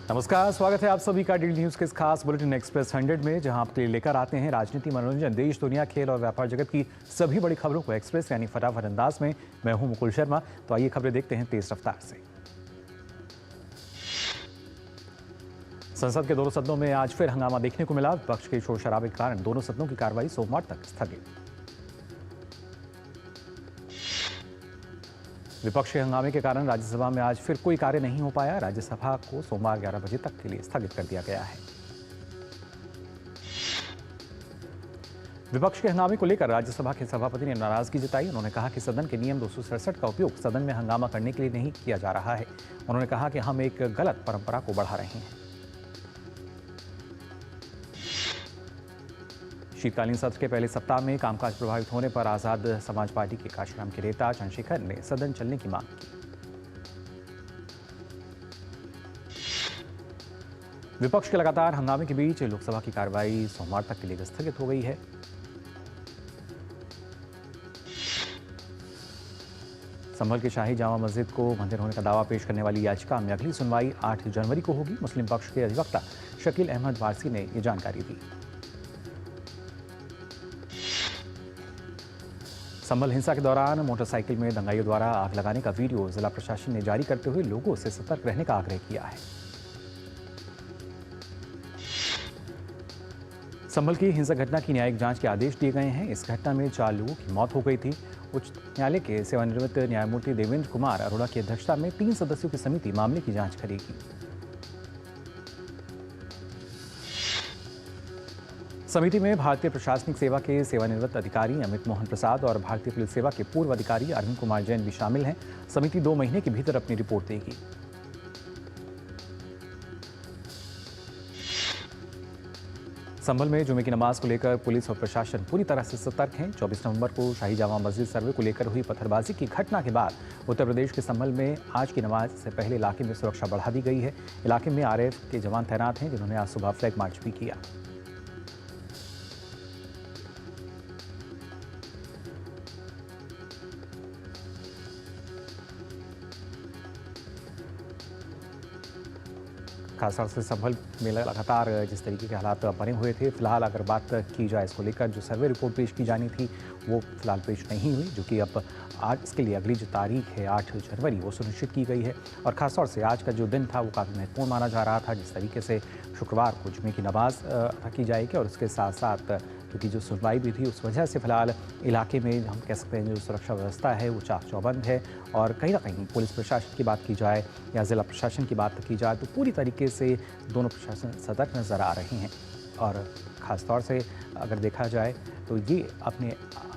नमस्कार, स्वागत है आप सभी का डीडी न्यूज के इस खास बुलेटिन एक्सप्रेस 100 में, जहां आपके लिए लेकर आते हैं राजनीति, मनोरंजन, देश, दुनिया, खेल और व्यापार जगत की सभी बड़ी खबरों को एक्सप्रेस यानी फटाफट अंदाज में। मैं हूं मुकुल शर्मा। तो आइए खबरें देखते हैं तेज रफ्तार से। संसद के दोनों सदनों में आज फिर हंगामा देखने को मिला। विपक्ष के शोर शराबे के कारण दोनों सदनों की कार्रवाई सोमवार तक स्थगित। विपक्ष के हंगामे के कारण राज्यसभा में आज फिर कोई कार्य नहीं हो पाया। राज्यसभा को सोमवार 11 बजे तक के लिए स्थगित कर दिया गया है। विपक्ष के हंगामे को लेकर राज्यसभा के सभापति ने नाराजगी जताई। उन्होंने कहा कि सदन के नियम 267 का उपयोग सदन में हंगामा करने के लिए नहीं किया जा रहा है। उन्होंने कहा कि हम एक गलत परंपरा को बढ़ा रहे हैं। शीतकालीन सत्र के पहले सप्ताह में कामकाज प्रभावित होने पर आजाद समाज पार्टी के काशीराम के नेता चंद्रशेखर ने सदन चलने की मांग की। विपक्ष के लगातार हंगामे के बीच लोकसभा की कार्रवाई सोमवार तक के लिए स्थगित हो गई है। संभल की शाही जामा मस्जिद को मंदिर होने का दावा पेश करने वाली याचिका में अगली सुनवाई 8 जनवरी को होगी। मुस्लिम पक्ष के अधिवक्ता शकील अहमद वारसी ने ये जानकारी दी। संभल हिंसा के दौरान मोटरसाइकिल में दंगाइयों द्वारा आग लगाने का वीडियो जिला प्रशासन ने जारी करते हुए लोगों से सतर्क रहने का आग्रह किया है। संभल की हिंसक घटना की न्यायिक जांच के आदेश दिए गए हैं। इस घटना में 4 लोगों की मौत हो गई थी। उच्च न्यायालय के सेवानिवृत्त न्यायमूर्ति देवेंद्र कुमार अरोड़ा की अध्यक्षता में 3 सदस्यों की समिति मामले की जांच करेगी। समिति में भारतीय प्रशासनिक सेवा के सेवानिवृत्त अधिकारी अमित मोहन प्रसाद और भारतीय पुलिस सेवा के पूर्व अधिकारी अरविंद कुमार जैन भी शामिल हैं। समिति 2 महीने के भीतर अपनी रिपोर्ट देगी। संभल में जुमे की नमाज को लेकर पुलिस और प्रशासन पूरी तरह से सतर्क हैं। 24 नवंबर को शाही जामा मस्जिद सर्वे को लेकर हुई पत्थरबाजी की घटना के बाद उत्तर प्रदेश के संभल में आज की नमाज से पहले इलाके में सुरक्षा बढ़ा दी गई है। इलाके में आरएएफ के जवान तैनात हैं, जिन्होंने आज सुबह फ्लैग मार्च भी किया। खासतौर से संभल में लगातार जिस तरीके के हालात बने हुए थे, फिलहाल अगर बात की जाए इसको लेकर जो सर्वे रिपोर्ट पेश की जानी थी वो फिलहाल पेश नहीं हुई, जो कि अब आज इसके लिए अगली जो तारीख है 8 जनवरी वो सुनिश्चित की गई है। और खासतौर से आज का जो दिन था वो काफ़ी महत्वपूर्ण माना जा रहा था। जिस तरीके से शुक्रवार को जुमे की नमाज रखी जाएगी और उसके साथ साथ क्योंकि जो सुनवाई भी थी उस वजह से फिलहाल इलाके में हम कह सकते हैं जो सुरक्षा व्यवस्था है वो चाक चौबंद है। और कहीं ना कहीं पुलिस प्रशासन की बात की जाए या ज़िला प्रशासन की बात की जाए तो पूरी तरीके से दोनों प्रशासन सतर्क नज़र आ रहे हैं। और ख़ास तौर से अगर देखा जाए तो ये अपने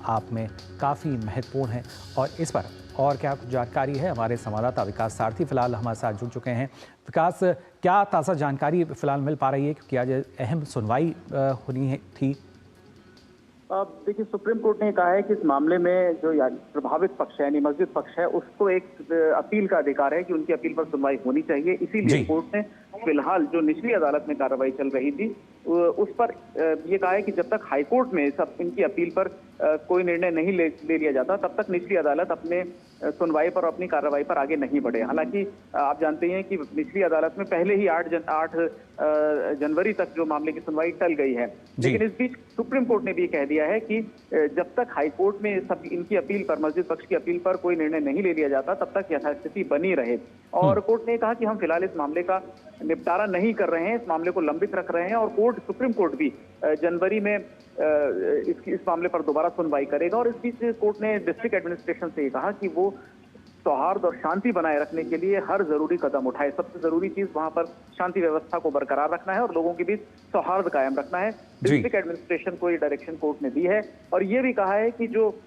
आप में काफ़ी महत्वपूर्ण है। और इस पर और क्या जानकारी है, हमारे संवाददाता विकास सारथी फिलहाल हमारे साथ जुड़ चुके हैं। विकास, क्या ताज़ा जानकारी फिलहाल मिल पा रही है, क्योंकि आज अहम सुनवाई होनी थी? देखिए, सुप्रीम कोर्ट ने कहा है कि इस मामले में जो प्रभावित पक्ष है यानी मस्जिद पक्ष है उसको एक अपील का अधिकार है कि उनकी अपील पर सुनवाई होनी चाहिए। इसीलिए कोर्ट ने फिलहाल जो निचली अदालत में कार्रवाई चल रही थी उस पर ये कहा है कि जब तक हाईकोर्ट में सब इनकी अपील पर कोई निर्णय नहीं ले लिया जाता तब तक निचली अदालत अपने सुनवाई पर और अपनी कार्रवाई पर आगे नहीं बढ़े। हालांकि आप जानते हैं कि निचली अदालत में पहले ही 8 जनवरी तक जो मामले की सुनवाई टल गई है, लेकिन इस बीच सुप्रीम कोर्ट ने भी कह दिया है कि जब तक हाईकोर्ट में सब इनकी अपील पर, मस्जिद पक्ष की अपील पर कोई निर्णय नहीं ले लिया जाता तब तक यथास्थिति बनी रहे। और कोर्ट ने कहा कि हम फिलहाल इस मामले का निपटारा नहीं कर रहे हैं, इस मामले को लंबित रख रहे हैं और सुप्रीम कोर्ट भी जनवरी में इस मामले पर दोबारा सुनवाई करेगा। और इस बीच कोर्ट ने डिस्ट्रिक्ट एडमिनिस्ट्रेशन से कहा कि वो सौहार्द और शांति बनाए रखने के लिए हर जरूरी कदम उठाए। सबसे जरूरी चीज वहां पर शांति व्यवस्था को बरकरार रखना है और लोगों के बीच सौहार्द कायम रखना है। डिस्ट्रिक्ट एडमिनिस्ट्रेशन को ये डायरेक्शन कोर्ट ने दी है और ये भी कहा है कि जो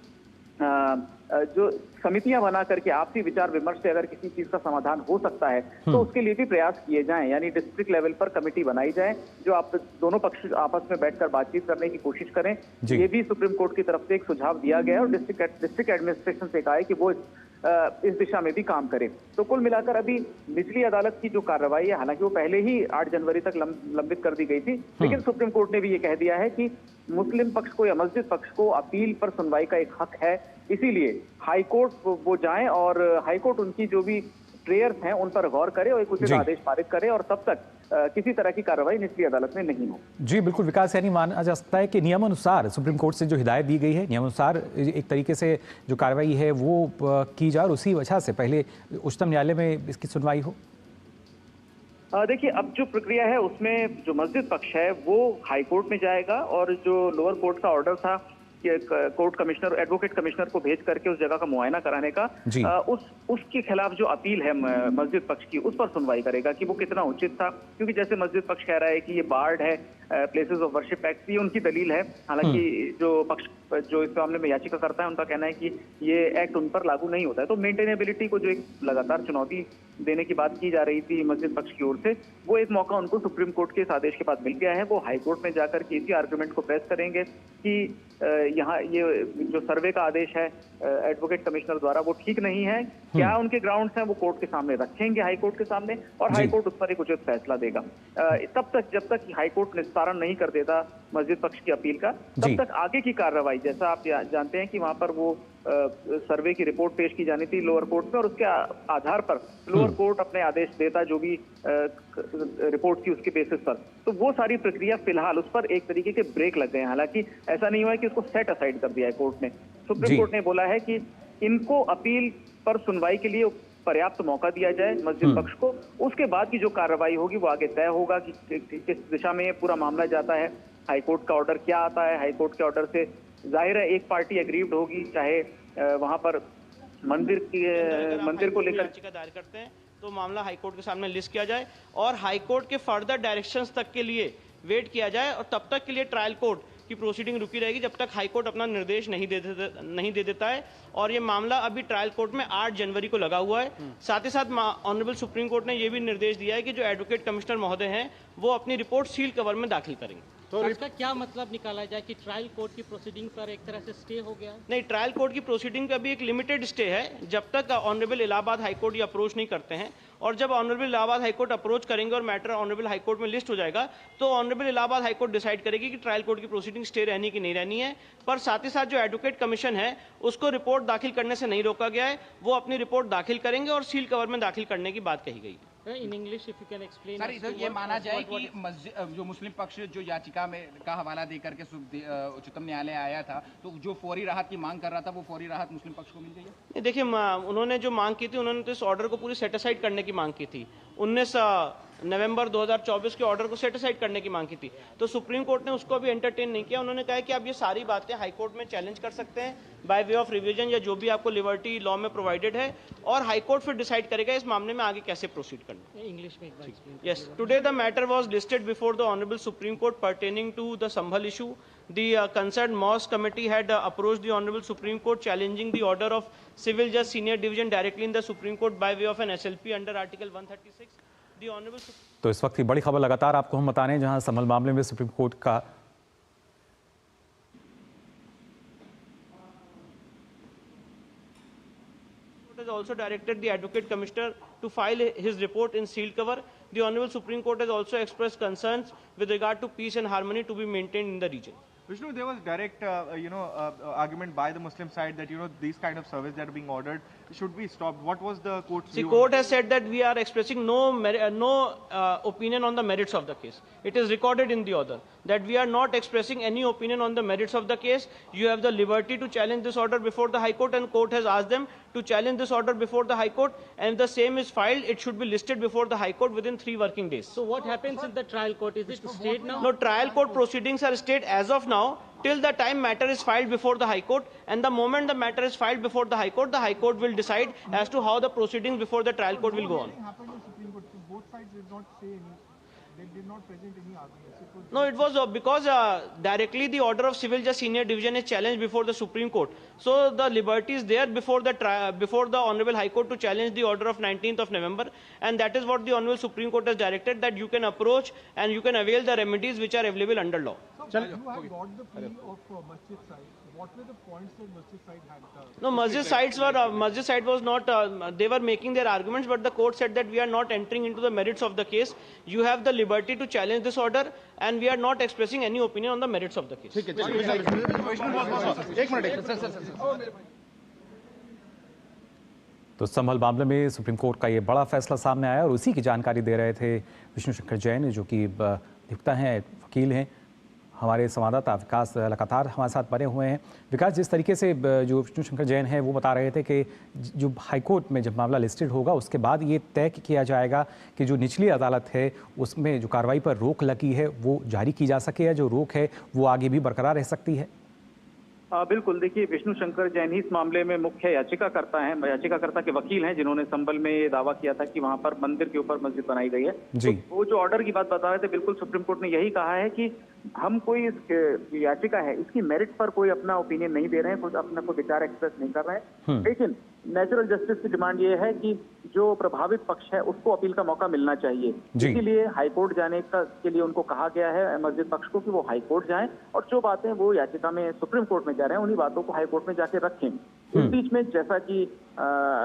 समितियां बना करके आपसी विचार विमर्श से अगर किसी चीज का समाधान हो सकता है तो उसके लिए भी प्रयास किए जाएं, यानी डिस्ट्रिक्ट लेवल पर कमेटी बनाई जाए जो आप दोनों पक्ष आपस में बैठकर बातचीत करने की कोशिश करें। ये भी सुप्रीम कोर्ट की तरफ से एक सुझाव दिया गया है और डिस्ट्रिक्ट एडमिनिस्ट्रेशन से कहा है कि वो इस दिशा में भी काम करे। तो कुल मिलाकर अभी निचली अदालत की जो कार्रवाई है, हालांकि वो पहले ही 8 जनवरी तक लंबित कर दी गई थी, लेकिन सुप्रीम कोर्ट ने भी ये कह दिया है कि मुस्लिम पक्ष को या मस्जिद पक्ष को अपील पर सुनवाई का एक हक है, इसीलिए हाईकोर्ट वो जाएं और हाईकोर्ट उनकी जो भी प्रेयर्स हैं उन पर गौर करे और एक उचित आदेश पारित करे और तब तक किसी तरह की कार्रवाई निचली अदालत में नहीं हो। जी बिल्कुल विकास, यानी माना जा सकता है कि नियमानुसार सुप्रीम कोर्ट से जो हिदायत दी गई है, नियमानुसार एक तरीके से जो कार्रवाई है वो की जाए और उसी वजह से पहले उच्चतम न्यायालय में इसकी सुनवाई हो। देखिए, अब जो प्रक्रिया है उसमें जो मस्जिद पक्ष है वो हाई कोर्ट में जाएगा और जो लोअर कोर्ट का ऑर्डर था कि कोर्ट कमिश्नर, एडवोकेट कमिश्नर को भेज करके उस जगह का मुआयना कराने का, उसके खिलाफ जो अपील है मस्जिद पक्ष की, उस पर सुनवाई करेगा कि वो कितना उचित था। क्योंकि जैसे मस्जिद पक्ष कह रहा है कि ये बार्ड है प्लेसेस ऑफ वर्शिप एक्ट, ये उनकी दलील है। हालांकि जो पक्ष जो इस मामले में याचिका करता है उनका कहना है कि ये एक्ट उन पर लागू नहीं होता है। तो मेंटेनेबिलिटी को जो एक लगातार चुनौती देने की बात की जा रही थी मस्जिद पक्ष की ओर से, वो एक मौका उनको सुप्रीम कोर्ट के इस आदेश के बाद मिल गया है। वो हाई कोर्ट में जाकर के इसी आर्गुमेंट को प्रेस करेंगे कि यहाँ ये जो सर्वे का आदेश है एडवोकेट कमिश्नर द्वारा वो ठीक नहीं है। क्या उनके ग्राउंड्स हैं वो कोर्ट के सामने रखेंगे, हाई कोर्ट के साममने, और हाई कोर्ट उस पर एक उचित फैसला देगा। तब तक जब तक हाई कोर्ट निस्तारण नहीं कर देता मस्जिद पक्ष की अपील का, तब तक आगे की कार्रवाई, जैसा आप जानते हैं कि वहां पर वो सर्वे की रिपोर्ट पेश की जानी थी लोअर कोर्ट में और उसके आधार पर लोअर कोर्ट अपने आदेश देता जो भी रिपोर्ट थी उसके बेसिस पर। तो वो सारी प्रक्रिया फिलहाल उस पर एक तरीके के ब्रेक लग गए हैं। हालांकि ऐसा नहीं हुआ है कि उसको सेट असाइड कर दिया है कोर्ट ने। सुप्रीम कोर्ट ने बोला है कि इनको अपील पर सुनवाई के लिए पर्याप्त मौका दिया जाए मस्जिद पक्ष को, उसके बाद की जो कार्रवाई होगी वो आगे तय होगा कि किस दिशा में ये पूरा मामला जाता है, हाईकोर्ट का ऑर्डर क्या आता है। हाईकोर्ट के ऑर्डर से जाहिर है एक पार्टी एग्रीव्ड होगी, चाहे वहां पर मंदिर को लेकर याचिका दायर करते हैं तो मामला हाईकोर्ट के सामने लिस्ट किया जाए और हाईकोर्ट के फर्दर डायरेक्शंस तक के लिए वेट किया जाए और तब तक के लिए ट्रायल कोर्ट की प्रोसीडिंग रुकी रहेगी जब तक हाईकोर्ट अपना निर्देश नहीं दे देता है। और ये मामला अभी ट्रायल कोर्ट में 8 जनवरी को लगा हुआ है। साथ ही साथ ऑनरेबल सुप्रीम कोर्ट ने यह भी निर्देश दिया है कि जो एडवोकेट कमिश्नर महोदय हैं वो अपनी रिपोर्ट सील कवर में दाखिल करेंगे। तो इसका क्या मतलब निकाला जाए कि ट्रायल कोर्ट की प्रोसीडिंग पर एक तरह से स्टे हो गया? नहीं, ट्रायल कोर्ट की प्रोसीडिंग का भी एक लिमिटेड स्टे है जब तक ऑनरेबल इलाहाबाद हाईकोर्ट ये अप्रोच नहीं करते हैं। और जब ऑनरेबल इलाहाबाद हाईकोर्ट अप्रोच करेंगे और मैटर ऑनरेबल हाईकोर्ट में लिस्ट हो जाएगा तो ऑनरेबल इलाहाबाद हाईकोर्ट डिसाइड करेगी कि ट्रायल कोर्ट की प्रोसीडिंग स्टे रहनी कि नहीं रहनी है। पर साथ ही साथ जो एडवोकेट कमीशन है उसको रिपोर्ट दाखिल करने से नहीं रोका गया है, वो अपनी रिपोर्ट दाखिल करेंगे और सील कवर में दाखिल करने की बात कही गई। In English if you can explain. Sir, इधर ये माना जाए कि जो मुस्लिम पक्ष जो याचिका में का हवाला देकर के उच्चतम न्यायालय आया था तो जो फौरी राहत की मांग कर रहा था वो फौरी राहत मुस्लिम पक्ष को मिल गई है? देखिए, उन्होंने जो मांग की थी, उन्होंने तो इस ऑर्डर को पूरी सेटिसाइड करने की मांग की थी। 19 नवंबर 2024 के ऑर्डर को सेटिसाइड करने की मांग की थी, तो सुप्रीम कोर्ट ने उसको अभी एंटरटेन नहीं किया। उन्होंने कहा कि आप ये सारी बातें हाई कोर्ट में चैलेंज कर सकते हैं बाय वे ऑफ रिवीजन या जो भी आपको लिबर्टी लॉ में प्रोवाइडेड है, और हाई कोर्ट फिर डिसाइड करेगा इस मामले में आगे कैसे प्रोसीड करना। इंग्लिश में एक बार explain. Yes, today the matter was listed before the honourable Supreme Court pertaining to the Sambhal issue. The concerned mosque committee had approached the Honorable Supreme Court challenging the order of Civil Judge Senior Division directly in the Supreme Court by way of an SLP under Article 136. The Honorable तो इस वक्त की बड़ी खबर लगातार आपको हम बता रहे हैं, जहां संभल मामले में सुप्रीम कोर्ट का has also directed the Advocate Commissioner to file his report in sealed cover. The Honorable Supreme Court has also expressed concerns with regard to peace and harmony to be maintained in the region. Vishnu, there was direct, argument by the Muslim side that, these kind of surveys that are being ordered should be stopped. What was the court's view? The court has said that we are expressing no opinion on the merits of the case. It is recorded in the order that we are not expressing any opinion on the merits of the case. You have the liberty to challenge this order before the High Court, and court has asked them to challenge this order before the High Court, and if the same is filed, it should be listed before the High Court within 3 working days. So what happens in the trial court? Is it stayed now? No, trial court proceedings are stayed as of now till the time matter is filed before the High Court, and the moment the matter is filed before the High Court will decide as to how the proceedings before the trial court will go on. Happened in Supreme Court, so both sides did not say any, they did not present any arguments. No, it was because directly the order of Civil Judge Senior Division is challenged before the Supreme Court. So the liberty is there before the Honorable High Court to challenge the order of 19th of November, and that is what the Honorable Supreme Court has directed, that you can approach and you can avail the remedies which are available under law. So you have got the plea of Masjid side. What were the points that Masjid side had? No, Masjid side was not, they were making their arguments, but the court said that we are not entering into the merits of the case. You have the liberty to challenge this order, and we are not expressing any opinion on the merits of the case. तो संभल मामले में supreme court का ये बड़ा फैसला सामने आया और उसी की जानकारी दे रहे थे विष्णु शंकर जैन, जो कि दिखता हैं वकील हैं। हमारे संवाददाता विकास लगातार हमारे साथ बने हुए हैं। विकास, जिस तरीके से जो विष्णु शंकर जैन हैं वो बता रहे थे कि जो हाईकोर्ट में जब मामला लिस्टेड होगा उसके बाद ये तय किया जाएगा कि जो निचली अदालत है उसमें जो कार्रवाई पर रोक लगी है वो जारी की जा सके, या जो रोक है वो आगे भी बरकरार रह सकती है। बिल्कुल, देखिए विष्णु शंकर जैन ही इस मामले में मुख्य याचिकाकर्ता हैं, याचिकाकर्ता के वकील हैं, जिन्होंने संभल में ये दावा किया था कि वहां पर मंदिर के ऊपर मस्जिद बनाई गई है। जी। तो वो जो ऑर्डर की बात बता रहे थे, बिल्कुल सुप्रीम कोर्ट ने यही कहा है कि हम कोई इस याचिका है इसकी मेरिट पर कोई अपना ओपिनियन नहीं दे रहे हैं, कुछ अपना कोई विचार एक्सप्रेस नहीं कर रहे हैं, लेकिन नेचुरल जस्टिस की डिमांड ये है कि जो प्रभावित पक्ष है उसको अपील का मौका मिलना चाहिए। इसीलिए हाईकोर्ट जाने के लिए उनको कहा गया है मस्जिद पक्ष को कि वो हाईकोर्ट जाएं और जो बातें वो याचिका में सुप्रीम कोर्ट में जा रहे हैं उन्हीं बातों को हाईकोर्ट में जाके रखें। इस बीच में जैसा कि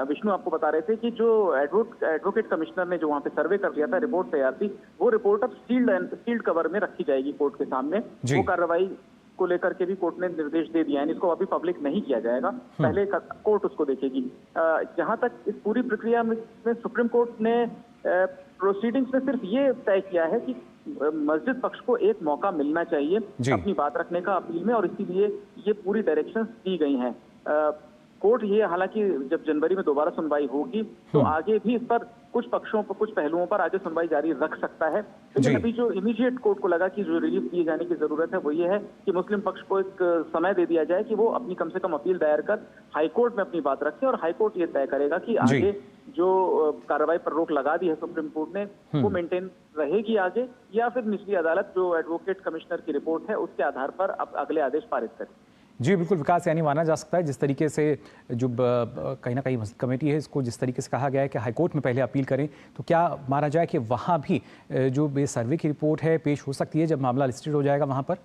विष्णु आपको बता रहे थे कि जो एडवोकेट कमिश्नर ने जो वहां पे सर्वे कर लिया था, रिपोर्ट तैयार थी, वो रिपोर्ट अब सील्ड कवर में रखी जाएगी कोर्ट के सामने। वो कार्रवाई को लेकर के भी कोर्ट ने निर्देश दे दिया है, इसको अभी पब्लिक नहीं किया जाएगा, पहले कोर्ट उसको देखेगी। जहां तक इस पूरी प्रक्रिया में सुप्रीम कोर्ट ने प्रोसीडिंग्स में सिर्फ ये तय किया है कि मस्जिद पक्ष को एक मौका मिलना चाहिए अपनी बात रखने का अपील में, और इसीलिए ये पूरी डायरेक्शंस दी गई हैं। कोर्ट ये हालांकि जब जनवरी में दोबारा सुनवाई होगी तो आगे भी इस पर कुछ पक्षों पर, कुछ पहलुओं पर आगे सुनवाई जारी रख सकता है, लेकिन अभी जो इमीडिएट कोर्ट को लगा कि जो रिलीफ दिए जाने की जरूरत है वो ये है कि मुस्लिम पक्ष को एक समय दे दिया जाए कि वो अपनी कम से कम अपील दायर कर हाईकोर्ट में अपनी बात रखें, और हाईकोर्ट ये तय करेगा कि आगे जो कार्रवाई पर रोक लगा दी है सुप्रीम कोर्ट ने वो मेंटेन रहेगी आगे, या फिर निचली अदालत जो एडवोकेट कमिश्नर की रिपोर्ट है उसके आधार पर अब अगले आदेश पारित करे। जी बिल्कुल विकास, यानी माना जा सकता है जिस तरीके से जो कहीं ना कहीं मस्जिद कमेटी है इसको जिस तरीके से कहा गया है कि हाईकोर्ट में पहले अपील करें, तो क्या माना जाए कि वहाँ भी जो सर्वे की रिपोर्ट है पेश हो सकती है जब मामला लिस्टेड हो जाएगा वहाँ पर?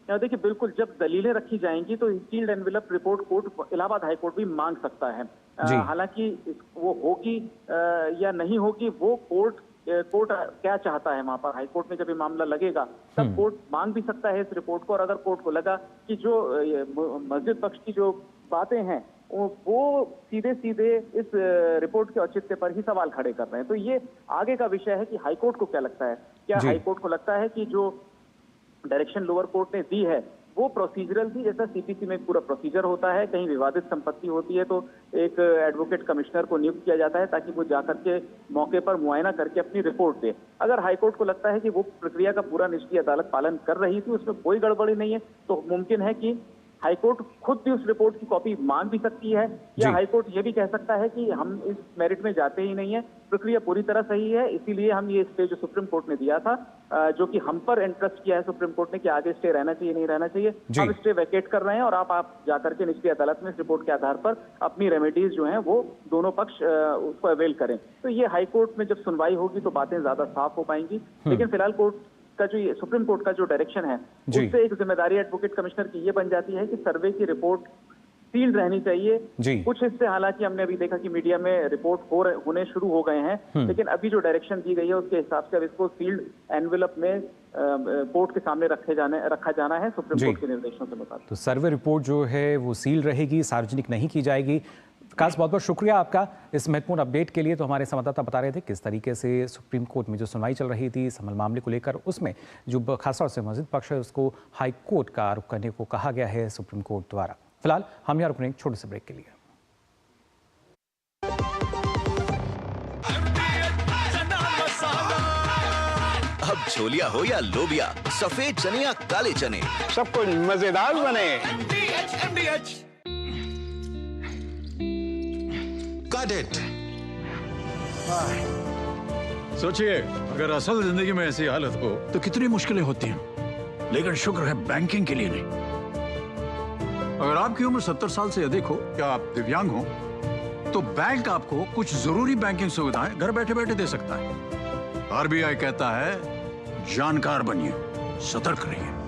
देखिए बिल्कुल, जब दलीलें रखी जाएंगी तो sealed envelope report court Allahabad high court भी मांग सकता है। हालांकि वो होगी या नहीं होगी वो कोर्ट क्या चाहता है वहां पर, हाईकोर्ट में जब ये मामला लगेगा तब कोर्ट मांग भी सकता है इस रिपोर्ट को, और अगर कोर्ट को लगा कि जो मस्जिद पक्ष की जो बातें हैं वो सीधे सीधे इस रिपोर्ट के औचित्य पर ही सवाल खड़े कर रहे हैं, तो ये आगे का विषय है कि हाईकोर्ट को क्या लगता है। क्या हाईकोर्ट को लगता है कि जो डायरेक्शन लोअर कोर्ट ने दी है वो प्रोसीजरल थी, जैसा सीपीसी में पूरा प्रोसीजर होता है, कहीं विवादित संपत्ति होती है तो एक एडवोकेट कमिश्नर को नियुक्त किया जाता है ताकि वो जाकर के मौके पर मुआयना करके अपनी रिपोर्ट दे। अगर हाईकोर्ट को लगता है कि वो प्रक्रिया का पूरा निचली अदालत पालन कर रही थी, उसमें कोई गड़बड़ी नहीं है, तो मुमकिन है कि हाईकोर्ट खुद भी उस रिपोर्ट की कॉपी मांग भी सकती है, या हाईकोर्ट ये भी कह सकता है कि हम इस मेरिट में जाते ही नहीं है, प्रक्रिया पूरी तरह सही है, इसीलिए हम ये स्टे जो सुप्रीम कोर्ट ने दिया था, जो कि हम पर इंटरेस्ट किया है सुप्रीम कोर्ट ने कि आगे स्टे रहना चाहिए नहीं रहना चाहिए, हम स्टे वैकेट कर रहे हैं और आप जाकर के निचली अदालत में इस रिपोर्ट के आधार पर अपनी रेमेडीज जो हैं वो दोनों पक्ष उसको अवेल करें। तो ये हाईकोर्ट में जब सुनवाई होगी तो बातें ज्यादा साफ हो पाएंगी, लेकिन फिलहाल कोर्ट का जो सुप्रीम कोर्ट का जो डायरेक्शन है उससे एक जिम्मेदारी एडवोकेट कमिश्नर की ये बन जाती है कि सर्वे की रिपोर्ट सील्ड रहनी चाहिए। कुछ हिस्से हालांकि हमने अभी देखा कि मीडिया में रिपोर्ट होने शुरू हो गए हैं, लेकिन अभी जो डायरेक्शन दी गई है उसके हिसाब से अब इसको सील्ड एनवेलप में कोर्ट के सामने रखा जाना है सुप्रीम कोर्ट के निर्देशों के मुताबिक। तो सर्वे रिपोर्ट जो है वो सील्ड रहेगी, सार्वजनिक नहीं की जाएगी। विकास, बहुत बहुत शुक्रिया आपका इस महत्वपूर्ण अपडेट के लिए। तो हमारे संवाददाता बता रहे थे किस तरीके से सुप्रीम कोर्ट में जो सुनवाई चल रही थी संभल मामले को लेकर, उसमें जो खासतौर से मस्जिद पक्ष है उसको हाई कोर्ट का रुख करने को कहा गया है सुप्रीम कोर्ट द्वारा। फिलहाल हम यहाँ रुकने एक छोटे से ब्रेक के लिए। अब छोलिया हो या लोबिया, सफेद चने या काले चने, सब कुछ मजेदार बने। सोचिए अगर असल जिंदगी में ऐसी हालत हो तो कितनी मुश्किलें होती हैं, लेकिन शुक्र है बैंकिंग के लिए नहीं। अगर आपकी उम्र 70 साल से अधिक हो या आप दिव्यांग हो तो बैंक आपको कुछ जरूरी बैंकिंग सुविधाएं घर बैठे बैठे दे सकता है। आरबीआई कहता है जानकार बनिए, सतर्क रहिए।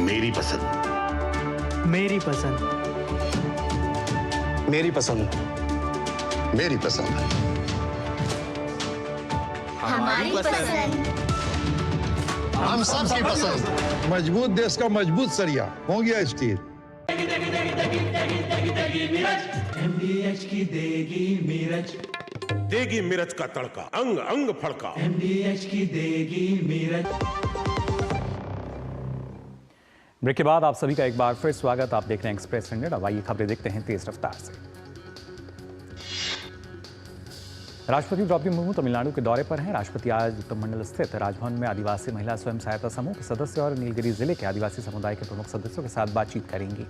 मेरी पसंद, मेरी पसंद, मेरी पसंद, मेरी पसंद, हमारी पसंद, हम सबकी पसंद। मजबूत देश का मजबूत सरिया हो गया स्टील। MDH की देगी मिर्च, देगी मिर्च का तड़का, अंग अंग फड़का। MDH की देगी मिर्च। ब्रेक के बाद आप सभी का एक बार फिर स्वागत। आप देख रहे हैं एक्सप्रेस 100। अब आइए खबरें देखते हैं तेज रफ्तार से। राष्ट्रपति द्रौपदी मुर्मू तमिलनाडु के दौरे पर हैं। राष्ट्रपति आज उत्तरमंडल स्थित राजभवन में आदिवासी महिला स्वयं सहायता समूह के सदस्य और नीलगिरी जिले के आदिवासी समुदाय के प्रमुख सदस्यों के साथ बातचीत करेंगी।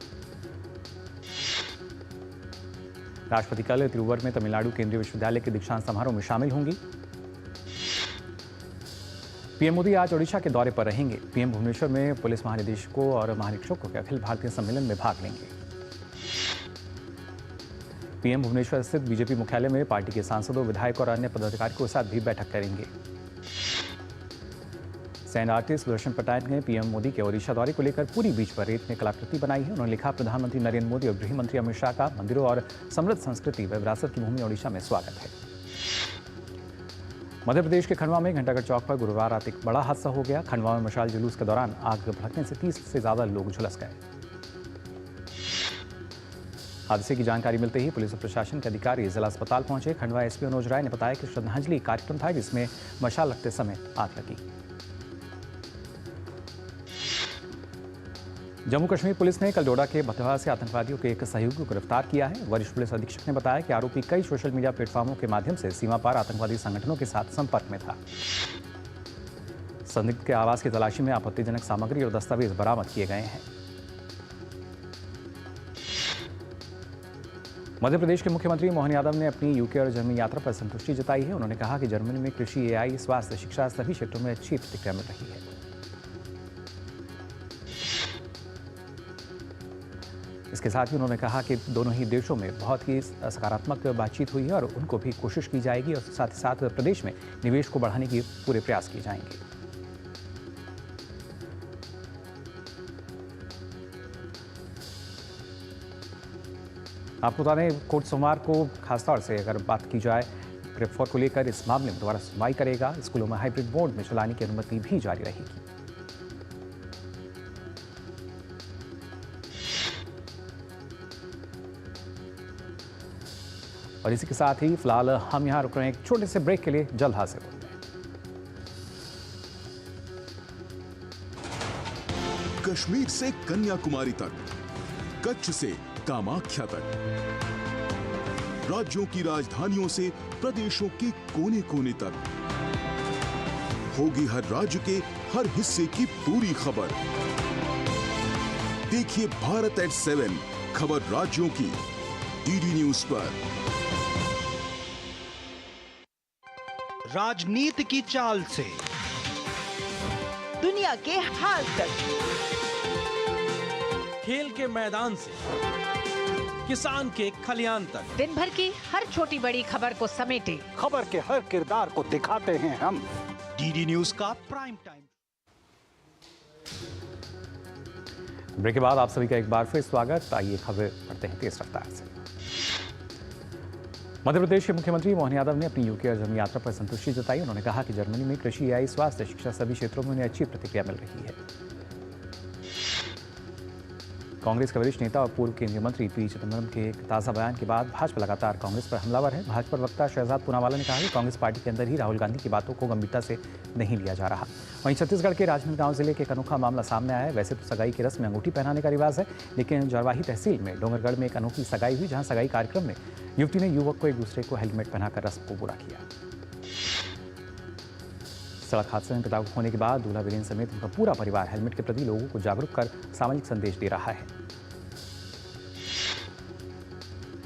राष्ट्रपति कल तिरुवर में तमिलनाडु केंद्रीय विश्वविद्यालय के दीक्षांत समारोह में शामिल होंगी। पीएम मोदी आज ओडिशा के दौरे पर रहेंगे। पीएम भुवनेश्वर में पुलिस महानिदेशकों और महानिरीक्षकों के अखिल भारतीय सम्मेलन में भाग लेंगे। पीएम भुवनेश्वर स्थित बीजेपी मुख्यालय में पार्टी के सांसदों, विधायकों और अन्य पदाधिकारियों के साथ भी बैठक करेंगे। सैन्य आर्टिस्ट सुदर्शन पटायत ने पीएम मोदी के ओडिशा दौरे को लेकर पूरी बीच पर रेत में कलाकृति बनाई है। उन्होंने लिखा, प्रधानमंत्री नरेंद्र मोदी और गृह मंत्री अमित शाह का मंदिरों और समृद्ध संस्कृति व विरासत की भूमि ओडिशा में स्वागत है। मध्य प्रदेश के खंडवा में घंटागढ़ चौक पर गुरुवार रात एक बड़ा हादसा हो गया। खंडवा में मशाल जुलूस के दौरान आग भड़कने से 30 से ज्यादा लोग झुलस गए। हादसे की जानकारी मिलते ही पुलिस और प्रशासन के अधिकारी जिला अस्पताल पहुंचे। खंडवा एसपी मनोज राय ने बताया कि श्रद्धांजलि कार्यक्रम था जिसमें मशाल लगते समय आग लगी। जम्मू कश्मीर पुलिस ने कल डोडा के बथवा से आतंकवादियों के एक सहयोगी को गिरफ्तार किया है। वरिष्ठ पुलिस अधीक्षक ने बताया कि आरोपी कई सोशल मीडिया प्लेटफॉर्मों के माध्यम से सीमा पार आतंकवादी संगठनों के साथ संपर्क में था। संदिग्ध के आवास की तलाशी में आपत्तिजनक सामग्री और दस्तावेज बरामद किए गए हैं। मध्य प्रदेश के मुख्यमंत्री मोहन यादव ने अपनी यूके और जर्मनी यात्रा पर संतुष्टि जताई है। उन्होंने कहा कि जर्मनी में कृषि, एआई, स्वास्थ्य, शिक्षा सभी क्षेत्रों में अच्छी प्रतिक्रिया मिल रही है। इसके साथ ही उन्होंने कहा कि दोनों ही देशों में बहुत ही सकारात्मक बातचीत हुई है और उनको भी कोशिश की जाएगी और साथ ही साथ प्रदेश में निवेश को बढ़ाने के पूरे प्रयास किए जाएंगे। आपको बता दें, कोर्ट सोमवार को खासतौर से अगर बात की जाए प्रेप 4 को लेकर इस मामले में दोबारा सुनवाई करेगा। स्कूलों में हाइब्रिड मोड में चलाने की अनुमति भी जारी रहेगी। और इसी के साथ ही फिलहाल हम यहां रुक रहे हैं एक छोटे से ब्रेक के लिए। जल्द हाजिर होते हैं। कश्मीर से कन्याकुमारी तक, कच्छ से कामाख्या तक, राज्यों की राजधानियों से प्रदेशों के कोने कोने तक, होगी हर राज्य के हर हिस्से की पूरी खबर। देखिए भारत एट 7 खबर राज्यों की डीडी न्यूज पर। राजनीति की चाल से दुनिया के हाल तक, खेल के मैदान से किसान के खलियान तक, दिन भर की हर छोटी बड़ी खबर को समेटे खबर के हर किरदार को दिखाते हैं हम। डीडी न्यूज का प्राइम टाइम। ब्रेक के बाद आप सभी का एक बार फिर स्वागत। आइए खबर पढ़ते हैं तेज रफ्तार से। मध्य प्रदेश के मुख्यमंत्री मोहन यादव ने अपनी यूके और जर्मनी यात्रा पर संतुष्टि जताई। उन्होंने कहा कि जर्मनी में कृषि, एआई, स्वास्थ्य, शिक्षा सभी क्षेत्रों में उन्हें अच्छी प्रतिक्रिया मिल रही है। कांग्रेस के वरिष्ठ नेता और पूर्व केंद्रीय मंत्री पी चिदंबरम के एक ताज़ा बयान के बाद भाजपा लगातार कांग्रेस पर हमलावर है। भाजपा प्रवक्ता शहजाद पूनावाला ने कहा कि कांग्रेस पार्टी के अंदर ही राहुल गांधी की बातों को गंभीरता से नहीं लिया जा रहा। वहीं छत्तीसगढ़ के राजनांदगांव जिले के एक अनोखा मामला सामने आया है। वैसे तो सगाई की रस्म में अंगूठी पहनाने का रिवाज है, लेकिन जरवाही तहसील में डोंगरगढ़ में एक अनोखी सगाई हुई, जहां सगाई कार्यक्रम में युवती ने युवक को एक दूसरे को हेलमेट पहनाकर रस्म को पूरा किया। सड़क हादसे में पिता होने के बाद दूल्हा वीरेंद्र समेत उनका पूरा परिवार हेलमेट के प्रति लोगों को जागरूक कर सामाजिक संदेश दे रहा है।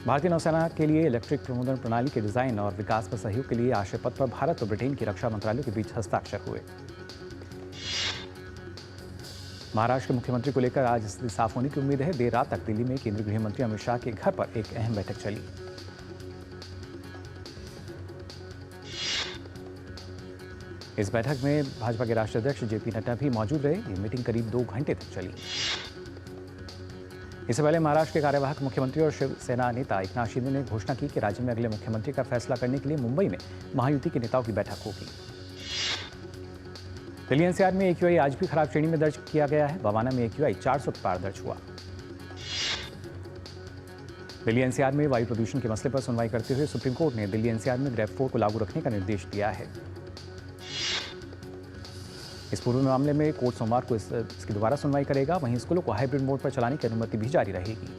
भारतीय नौसेना के लिए इलेक्ट्रिक प्रमोदन प्रणाली के डिजाइन और विकास पर सहयोग के लिए आशय पत्र पर भारत और ब्रिटेन की रक्षा मंत्रालयों के बीच हस्ताक्षर हुए। महाराष्ट्र के मुख्यमंत्री को लेकर आज स्थिति साफ होने की उम्मीद है। देर रात तक दिल्ली में केंद्रीय गृह मंत्री अमित शाह के घर पर एक अहम बैठक चली। इस बैठक में भाजपा के राष्ट्रीय अध्यक्ष जेपी नड्डा भी मौजूद रहे। ये मीटिंग करीब 2 घंटे तक चली। इससे पहले महाराष्ट्र के कार्यवाहक मुख्यमंत्री और शिवसेना नेता एकनाथ शिंदे ने घोषणा की कि राज्य में अगले मुख्यमंत्री का फैसला करने के लिए मुंबई में महायुति के नेताओं की बैठक होगी। दिल्ली एनसीआर में AQI आज भी खराब श्रेणी में दर्ज किया गया है। बवाना में AQI 400 के पार दर्ज हुआ। दिल्ली एनसीआर में वायु प्रदूषण के मसले पर सुनवाई करते हुए सुप्रीम कोर्ट ने दिल्ली एनसीआर में ग्रेड 4 को लागू रखने का निर्देश दिया है। इस पूर्व मामले में कोर्ट सोमवार को इसकी दोबारा सुनवाई करेगा। वहीं स्कूलों को हाइब्रिड मोड पर चलाने की अनुमति भी जारी रहेगी।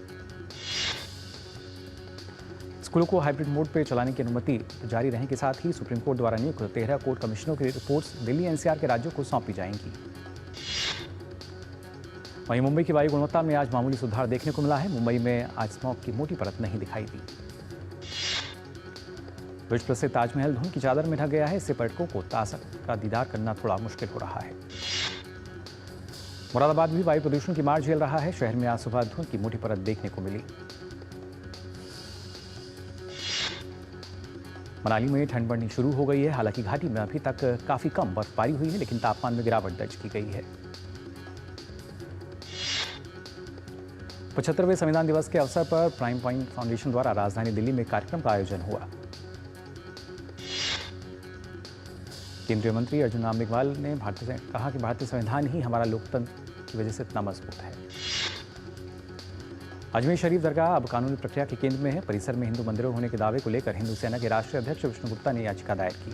स्कूलों को हाइब्रिड मोड पर चलाने की अनुमति जारी रहने के साथ ही सुप्रीम कोर्ट द्वारा नियुक्त 13 कोर्ट कमिश्नरों की रिपोर्ट्स दिल्ली एनसीआर के राज्यों को सौंपी जाएंगी। वहीं मुंबई की वायु गुणवत्ता में आज मामूली सुधार देखने को मिला है। मुंबई में आज स्मॉग की मोटी परत नहीं दिखाई दी। विश्व प्रसिद्ध ताजमहल धुंध की चादर में ढक गया है। इससे पर्यटकों को ताजमहल का दीदार करना थोड़ा मुश्किल हो रहा है। मुरादाबाद भी वायु प्रदूषण की मार झेल रहा है। शहर में आज सुबह धुंध की मोटी परत देखने को मिली। मनाली में ठंड बढ़नी शुरू हो गई है। हालांकि घाटी में अभी तक काफी कम बर्फबारी हुई है, लेकिन तापमान में गिरावट दर्ज की गई है। 75वें संविधान दिवस के अवसर पर प्राइम पॉइंट फाउंडेशन द्वारा राजधानी दिल्ली में कार्यक्रम का आयोजन हुआ। केंद्रीय मंत्री अर्जुन राम मेघवाल ने कहा कि भारतीय संविधान ही हमारा लोकतंत्र की वजह से इतना मजबूत है। अजमेर शरीफ दरगाह अब कानूनी प्रक्रिया के केंद्र में है। परिसर में हिंदू मंदिरों होने के दावे को लेकर हिंदू सेना के राष्ट्रीय अध्यक्ष विष्णु गुप्ता ने याचिका दायर की।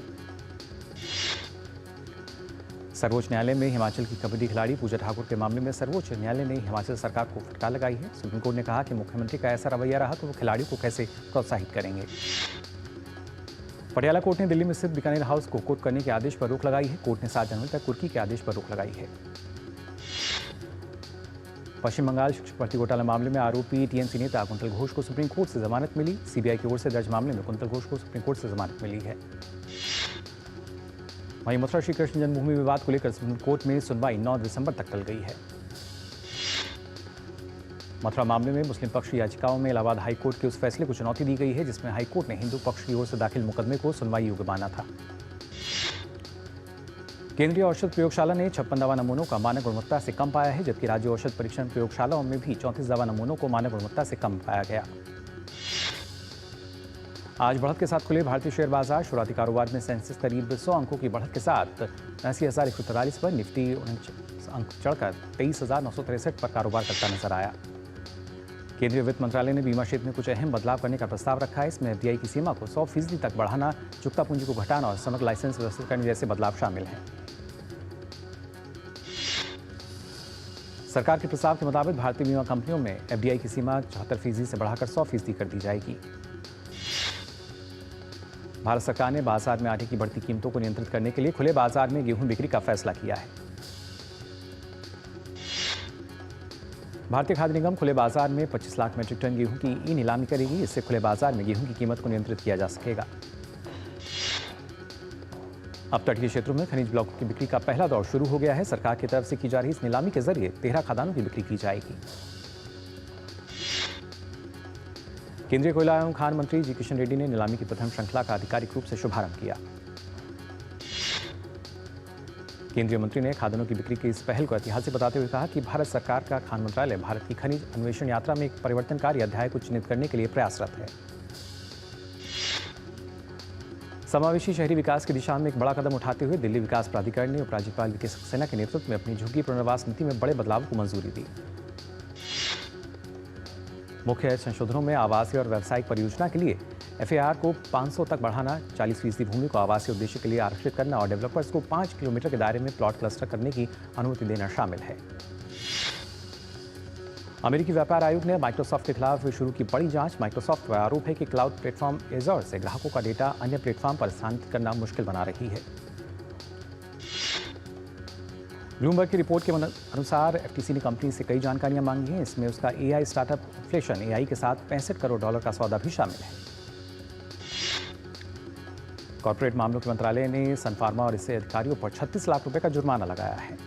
सर्वोच्च न्यायालय में हिमाचल की कबड्डी खिलाड़ी पूजा ठाकुर के मामले में सर्वोच्च न्यायालय ने हिमाचल सरकार को फटकार लगाई है। सुप्रीम कोर्ट ने कहा कि मुख्यमंत्री का ऐसा रवैया रहा तो वो खिलाड़ियों को कैसे प्रोत्साहित करेंगे। पटियाला कोर्ट ने दिल्ली में स्थित बीकानेर हाउस को कोर्ट करने के आदेश पर रोक लगाई है। कोर्ट ने 7 जनवरी तक कुर्की के आदेश पर रोक लगाई है। पश्चिम बंगाल शिक्षक भर्ती घोटाला मामले में आरोपी टीएमसी नेता कुंतल घोष को सुप्रीम कोर्ट से जमानत मिली। सीबीआई की ओर से दर्ज मामले में कुंतल घोष को सुप्रीम कोर्ट से जमानत मिली है। वहीं मथुरा श्री कृष्ण जन्मभूमि विवाद को लेकर सुप्रीम कोर्ट में सुनवाई 9 दिसंबर तक टल गई है। मथुरा मामले में मुस्लिम पक्ष की याचिकाओं में इलाहाबाद हाई कोर्ट के उस फैसले को चुनौती दी गई है जिसमें हाई कोर्ट ने हिंदू पक्ष की ओर से दाखिल मुकदमे को सुनवाई योग्य माना था। केंद्रीय औषध प्रयोगशाला ने 56 दवा नमूनों का मानक गुणवत्ता से कम पाया है, जबकि राज्य औषध परीक्षण प्रयोगशालाओं में भी 34 दवा नमूनों को मानक गुणवत्ता से कम पाया गया। आज बढ़त के साथ खुले भारतीय शेयर बाजार। शुरुआती कारोबार में सेंसेक्स करीब 100 अंकों की बढ़त के साथ 80,143 पर, निफ्टी 19 अंक चढ़कर 23,963 पर कारोबार करता नजर आया। केंद्रीय वित्त मंत्रालय ने बीमा क्षेत्र में कुछ अहम बदलाव करने का प्रस्ताव रखा है। इसमें एफडीआई की सीमा को 100% तक बढ़ाना, चुकता पूंजी को घटाना और समग्र लाइसेंस व्यवस्थित करने जैसे बदलाव शामिल हैं। सरकार के प्रस्ताव के मुताबिक भारतीय बीमा कंपनियों में एफडीआई की सीमा 74% से बढ़ाकर 100% कर दी जाएगी। भारत सरकार ने बाजार में आटे की बढ़ती कीमतों को नियंत्रित करने के लिए खुले बाजार में गेहूं बिक्री का फैसला किया है। भारतीय खाद्य निगम खुले बाजार में 25 लाख मीट्रिक टन गेहूं की ई नीलामी करेगी। इससे खुले बाजार में गेहूं की कीमत को नियंत्रित किया जा सकेगा। अब तटीय क्षेत्रों में खनिज ब्लॉकों की बिक्री का पहला दौर शुरू हो गया है। सरकार की तरफ से की जा रही इस नीलामी के जरिए 13 खदानों की बिक्री की जाएगी। केंद्रीय कोयला एवं खान मंत्री जी किशन रेड्डी ने नीलामी की प्रथम श्रृंखला का आधिकारिक रूप से शुभारंभ किया। केंद्रीय मंत्री ने खादानों की बिक्री की इस पहल को ऐतिहासिक बताते हुए कहा कि भारत सरकार का खान मंत्रालय भारत की खनिज अन्वेषण यात्रा में एक परिवर्तनकारी अध्याय को चिन्हित करने के लिए प्रयासरत है। समावेशी शहरी विकास की दिशा में एक बड़ा कदम उठाते हुए दिल्ली विकास प्राधिकरण ने उपराज्यपाल वीके सक्सेना के नेतृत्व में अपनी झुग्गी पुनर्वास नीति में बड़े बदलाव को मंजूरी दी। मुख्य संशोधनों में आवासीय और व्यावसायिक परियोजना के लिए एफएआर को 500 तक बढ़ाना, 40% भूमि को आवासीय उद्देश्य के लिए आरक्षित करना और डेवलपर्स को 5 किलोमीटर के दायरे में प्लॉट क्लस्टर करने की अनुमति देना शामिल है। अमेरिकी व्यापार आयोग ने माइक्रोसॉफ्ट के खिलाफ शुरू की बड़ी जांच। माइक्रोसॉफ्ट पर आरोप है कि क्लाउड प्लेटफॉर्म एजोर से ग्राहकों का डेटा अन्य प्लेटफॉर्म पर स्थानांतरित करना मुश्किल बना रही है। ब्लूमबर्ग की रिपोर्ट के अनुसार एफटीसी ने कंपनी से कई जानकारियां मांगी हैं। इसमें उसका एआई स्टार्टअप इन्फ्लेशन एआई के साथ $65 करोड़ का सौदा भी शामिल है। कॉर्पोरेट मामलों के मंत्रालय ने सन फार्मा और इससे अधिकारियों पर 36 लाख रुपए का जुर्माना लगाया है।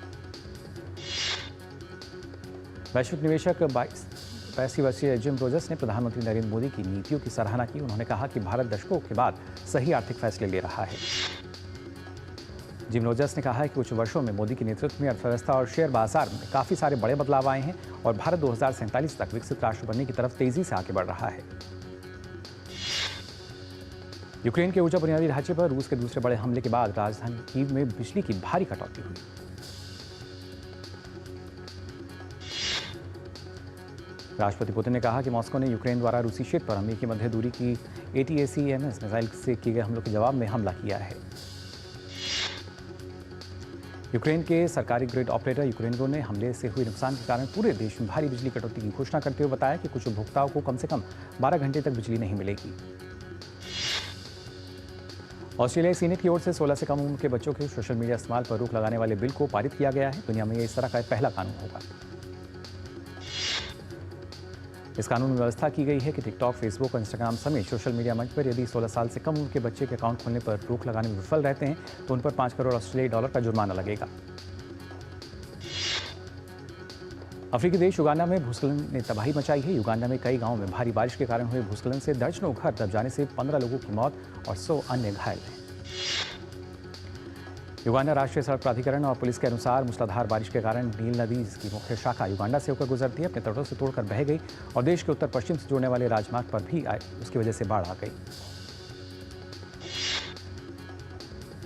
वैश्विक निवेशक 82 वर्षीय जिम रोजर्स ने प्रधानमंत्री नरेंद्र मोदी की नीतियों की सराहना की। उन्होंने कहा कि भारत दशकों के बाद सही आर्थिक फैसले ले रहा है। जिम रोजर्स ने कहा है कि कुछ वर्षों में मोदी के नेतृत्व में अर्थव्यवस्था और शेयर बाजार में काफी सारे बड़े बदलाव आए हैं और भारत 2047 तक विकसित राष्ट्र बनने की तरफ तेजी से आगे बढ़ रहा है। यूक्रेन के ऊर्जा बुनियादी ढांचे पर रूस के दूसरे बड़े हमले के बाद राजधानी कीव में बिजली की भारी कटौती हुई। राष्ट्रपति पुतिन ने कहा कि मॉस्को ने यूक्रेन द्वारा रूसी क्षेत्र पर अमेरिकी मध्य दूरी की ATACMS मिसाइल से किए गए हमलों के जवाब में हमला किया है। यूक्रेन के सरकारी ग्रिड ऑपरेटर यूक्रेनगो ने हमले से हुए नुकसान के कारण पूरे देश में भारी बिजली कटौती की घोषणा करते हुए बताया कि कुछ उपभोक्ताओं को कम से कम 12 घंटे तक बिजली नहीं मिलेगी। ऑस्ट्रेलियाई सीनेट की ओर से 16 से कम उम्र के बच्चों के सोशल मीडिया इस्तेमाल पर रोक लगाने वाले बिल को पारित किया गया है। दुनिया में यह इस तरह का पहला कानून होगा। इस कानून में व्यवस्था की गई है कि टिकटॉक, फेसबुक और इंस्टाग्राम समेत सोशल मीडिया मंच पर यदि 16 साल से कम उम्र के बच्चे के अकाउंट खोलने पर रोक लगाने में विफल रहते हैं तो उन पर 5 करोड़ ऑस्ट्रेलियाई डॉलर का जुर्माना लगेगा। अफ्रीकी देश युगांडा में भूस्खलन ने तबाही मचाई है। युगांडा में कई गांवों में भारी बारिश के कारण हुए भूस्खलन से दर्जनों घर दब जाने से 15 लोगों की मौत और 100 अन्य घायल हैं। युगांडा राष्ट्रीय सड़क प्राधिकरण और पुलिस के अनुसार मूसलाधार बारिश के कारण नील नदी, जिसकी मुख्य शाखा युगांडा से होकर गुजरती है, अपने तटों से तोड़कर बह गई और देश के उत्तर पश्चिम से जोड़ने वाले राजमार्ग पर भी उसकी वजह से बाढ़ आ गई।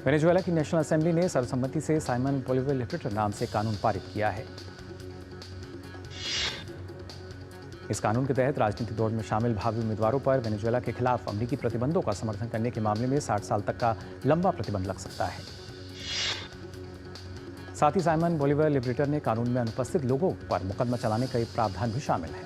वेनेजुएला की नेशनल असेंबली ने सर्वसम्मति से साइमन बोलिवर लिबरेटर नाम से कानून पारित किया है। इस कानून के तहत राजनीतिक दौड़ में शामिल भावी उम्मीदवारों पर वेनेजुएला के खिलाफ अमेरिकी प्रतिबंधों का समर्थन करने के मामले में 60 साल तक का लंबा प्रतिबंध लग सकता है। साथ ही साइमन बोलिवर लिबरेटर ने कानून में अनुपस्थित लोगों पर मुकदमा चलाने का एक प्रावधान भी शामिल है।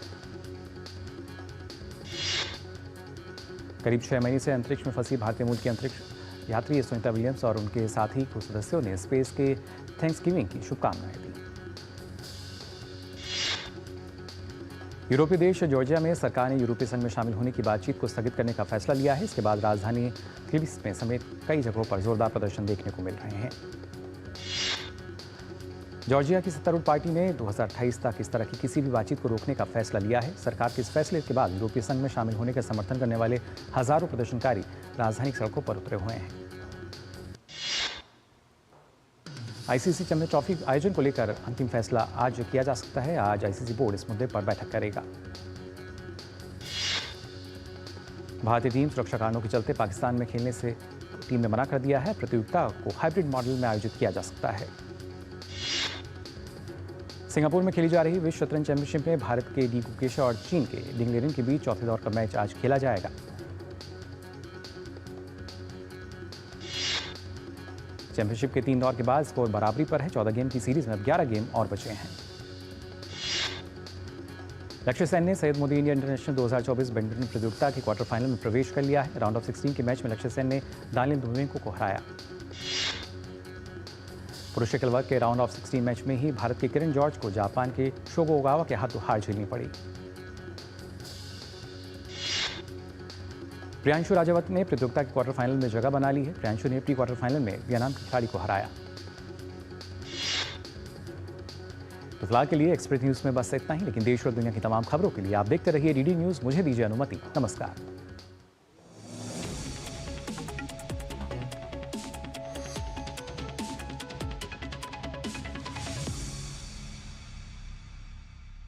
करीब 6 महीने से अंतरिक्ष में फंसी भारतीय मूल की अंतरिक्ष यात्री सुनीता विलियम्स और उनके साथी को सदस्यों ने स्पेस के थैंक्सगिविंग की शुभकामनाएं दी। यूरोपीय देश जॉर्जिया में सरकार ने यूरोपीय संघ में शामिल होने की बातचीत को स्थगित करने का फैसला लिया है। इसके बाद राजधानी क्लिविस में समेत कई जगहों पर जोरदार प्रदर्शन देखने को मिल रहे हैं। जॉर्जिया की सत्तारूढ़ पार्टी ने 2028 तक इस तरह की किसी भी बातचीत को रोकने का फैसला लिया है। सरकार के इस फैसले के बाद यूरोपीय संघ में शामिल होने का समर्थन करने वाले हजारों प्रदर्शनकारी राजधानी सड़कों पर उतरे हुए हैं। आईसीसी चैंपियंस ट्रॉफी आयोजन को लेकर अंतिम फैसला आज किया जा सकता है। आज आईसीसी बोर्ड इस मुद्दे पर बैठक करेगा। भारतीय टीम सुरक्षा कारणों के चलते पाकिस्तान में खेलने से टीम ने मना कर दिया है। प्रतियोगिता को हाइब्रिड मॉडल में आयोजित किया जा सकता है। सिंगापुर में खेली जा रही विश्व शतरंज चैंपियनशिप में भारत के डी गुकेश और चीन के डिंग लिरेन के बीच चौथे दौर का मैच आज खेला जाएगा। चैंपियनशिप के 3 दौर के बाद स्कोर बराबरी पर है। 14 गेम की सीरीज में अब 11 गेम और बचे हैं। लक्ष्य सेन ने Syed Modi India international 2024 badminton प्रतियोगिता के क्वार्टर फाइनल में प्रवेश कर लिया है। राउंड ऑफ 16 के मैच में लक्ष्य सेन ने दानियल दुवेंको को हराया। पुरुष एकल वर्ग के राउंड ऑफ 16 मैच में ही भारत के किरण जॉर्ज को जापान के शोगो ओगावा के हाथों हार झेलनी पड़ी। प्रियांशु राजावत ने प्रतियोगिता के क्वार्टर फाइनल में जगह बना ली है। प्रियांशु ने प्री क्वार्टर फाइनल में वियतनाम के खिलाड़ी को हराया। तो फिलहाल के लिए एक्सप्रेस न्यूज में बस इतना ही, लेकिन देश और दुनिया की तमाम खबरों के लिए आप देखते रहिए डीडी न्यूज। मुझे दीजिए अनुमति। नमस्कार।